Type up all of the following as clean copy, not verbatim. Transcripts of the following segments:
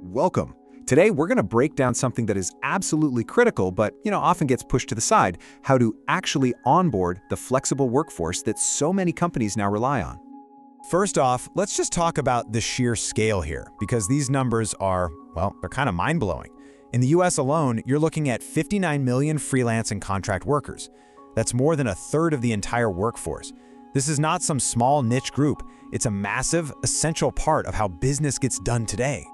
Welcome. Today, we're going to break down something that is absolutely critical, but often gets pushed to the side: how to actually onboard the flexible workforce that so many companies now rely on. First off, let's just talk about the sheer scale here, because these numbers are, well, they're kind of mind-blowing. In the US alone, you're looking at 59 million freelance and contract workers. That's more than a third of the entire workforce. This is not some small niche group. It's a massive, essential part of how business gets done today.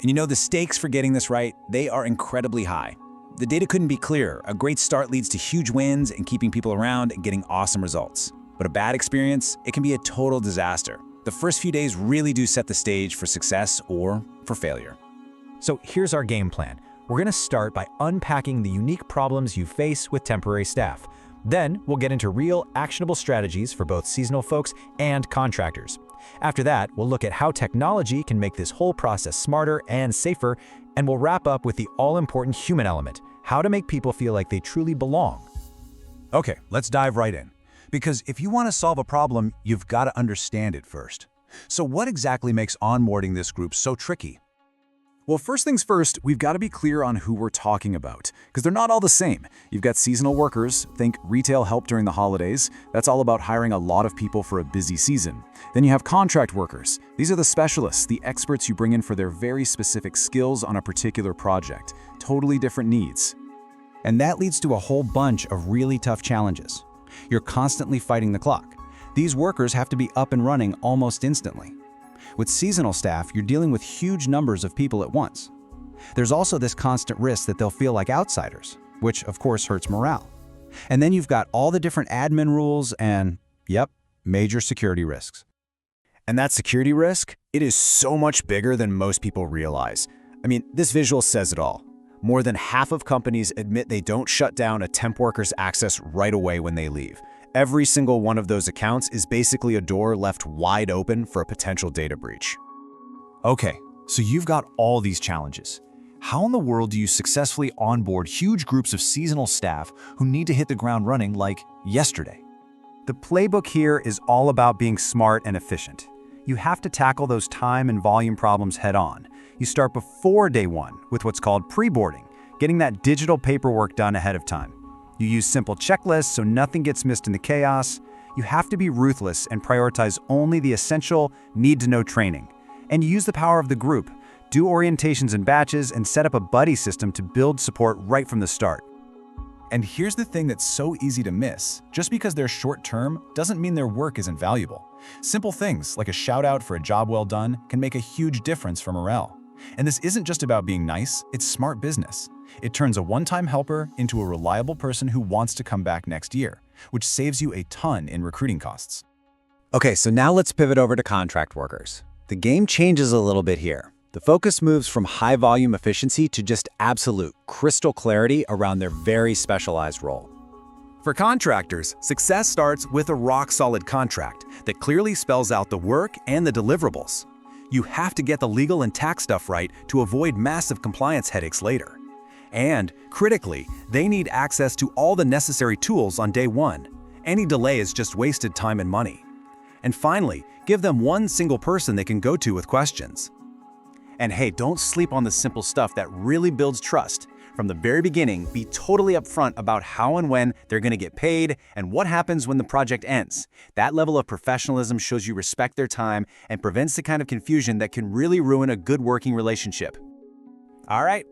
And the stakes for getting this right, they are incredibly high. The data couldn't be clearer. A great start leads to huge wins and keeping people around and getting awesome results. But a bad experience, it can be a total disaster. The first few days really do set the stage for success or for failure. So here's our game plan. We're going to start by unpacking the unique problems you face with temporary staff. Then we'll get into real, actionable strategies for both seasonal folks and contractors. After that, we'll look at how technology can make this whole process smarter and safer, and we'll wrap up with the all-important human element: how to make people feel like they truly belong. Okay, let's dive right in. Because if you want to solve a problem, you've got to understand it first. So what exactly makes onboarding this group so tricky? Well, first things first, we've got to be clear on who we're talking about, because they're not all the same. You've got seasonal workers, think retail help during the holidays. That's all about hiring a lot of people for a busy season. Then you have contract workers. These are the specialists, the experts you bring in for their very specific skills on a particular project. Totally different needs. And that leads to a whole bunch of really tough challenges. You're constantly fighting the clock. These workers have to be up and running almost instantly. With seasonal staff, you're dealing with huge numbers of people at once. There's also this constant risk that they'll feel like outsiders, which of course hurts morale. And then you've got all the different admin rules and, yep, major security risks. And that security risk, it is so much bigger than most people realize. I mean, this visual says it all. More than half of companies admit they don't shut down a temp worker's access right away when they leave. Every single one of those accounts is basically a door left wide open for a potential data breach. Okay, so you've got all these challenges. How in the world do you successfully onboard huge groups of seasonal staff who need to hit the ground running like yesterday? The playbook here is all about being smart and efficient. You have to tackle those time and volume problems head on. You start before day one with what's called pre-boarding, getting that digital paperwork done ahead of time. You use simple checklists so nothing gets missed in the chaos. You have to be ruthless and prioritize only the essential, need-to-know training. And you use the power of the group. Do orientations in batches and set up a buddy system to build support right from the start. And here's the thing that's so easy to miss. Just because they're short-term doesn't mean their work isn't valuable. Simple things like a shout-out for a job well done can make a huge difference for morale. And this isn't just about being nice, it's smart business. It turns a one-time helper into a reliable person who wants to come back next year, which saves you a ton in recruiting costs. Okay, so now let's pivot over to contract workers. The game changes a little bit here. The focus moves from high-volume efficiency to just absolute, crystal clarity around their very specialized role. For contractors, success starts with a rock-solid contract that clearly spells out the work and the deliverables. You have to get the legal and tax stuff right to avoid massive compliance headaches later. And, critically, they need access to all the necessary tools on day one. Any delay is just wasted time and money. And finally, give them one single person they can go to with questions. And hey, don't sleep on the simple stuff that really builds trust. From the very beginning, be totally upfront about how and when they're going to get paid and what happens when the project ends. That level of professionalism shows you respect their time and prevents the kind of confusion that can really ruin a good working relationship. All right,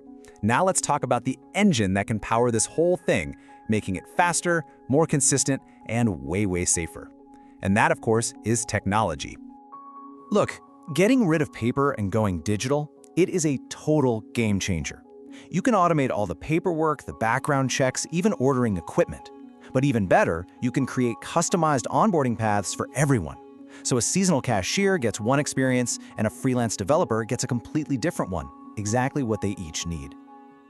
now let's talk about the engine that can power this whole thing, making it faster, more consistent, and way safer. And that, of course, is technology. Look, getting rid of paper and going digital, it is a total game changer. You can automate all the paperwork, the background checks, even ordering equipment. But even better, you can create customized onboarding paths for everyone. So a seasonal cashier gets one experience and a freelance developer gets a completely different one, exactly what they each need.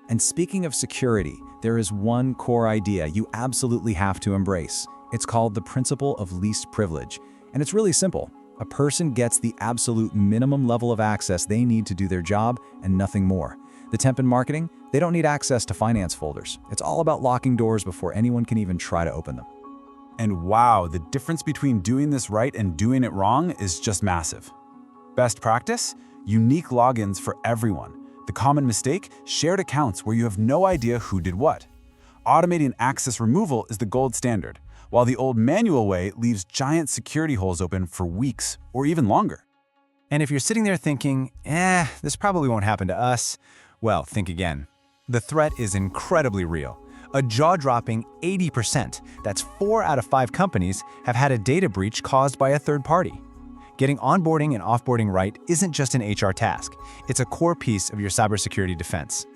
And speaking of security, there is one core idea you absolutely have to embrace. It's called the principle of least privilege. And it's really simple. A person gets the absolute minimum level of access they need to do their job and nothing more. The temp in marketing, they don't need access to finance folders. It's all about locking doors before anyone can even try to open them. And wow, the difference between doing this right and doing it wrong is just massive. Best practice? Unique logins for everyone. The common mistake? Shared accounts where you have no idea who did what. Automating access removal is the gold standard, while the old manual way leaves giant security holes open for weeks or even longer. And if you're sitting there thinking, this probably won't happen to us, well, think again. The threat is incredibly real. A jaw-dropping 80%, that's 4 out of 5 companies, have had a data breach caused by a third party. Getting onboarding and offboarding right isn't just an HR task. It's a core piece of your cybersecurity defense.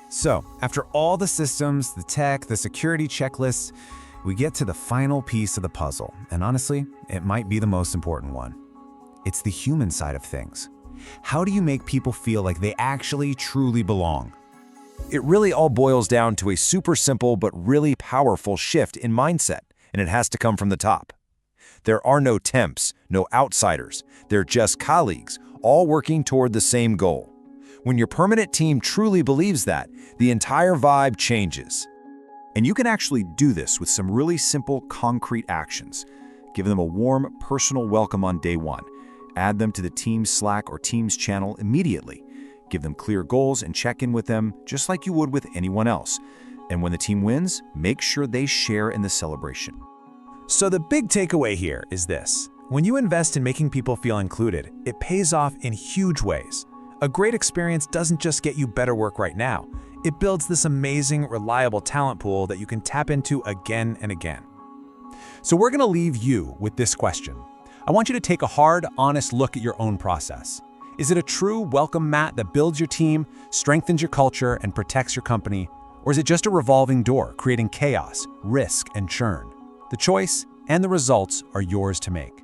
So, after all the systems, the tech, the security checklists, we get to the final piece of the puzzle. And honestly, it might be the most important one. It's the human side of things. How do you make people feel like they actually truly belong? It really all boils down to a super simple but really powerful shift in mindset, and it has to come from the top. There are no temps, no outsiders. They're just colleagues, all working toward the same goal. When your permanent team truly believes that, the entire vibe changes. And you can actually do this with some really simple, concrete actions. Give them a warm, personal welcome on day one. Add them to the Teams Slack or Teams channel immediately. Give them clear goals and check in with them just like you would with anyone else. And when the team wins, make sure they share in the celebration. So the big takeaway here is this. When you invest in making people feel included, it pays off in huge ways. A great experience doesn't just get you better work right now. It builds this amazing, reliable talent pool that you can tap into again and again. So we're going to leave you with this question. I want you to take a hard, honest look at your own process. Is it a true welcome mat that builds your team, strengthens your culture, and protects your company? Or is it just a revolving door, creating chaos, risk, and churn? The choice and the results are yours to make.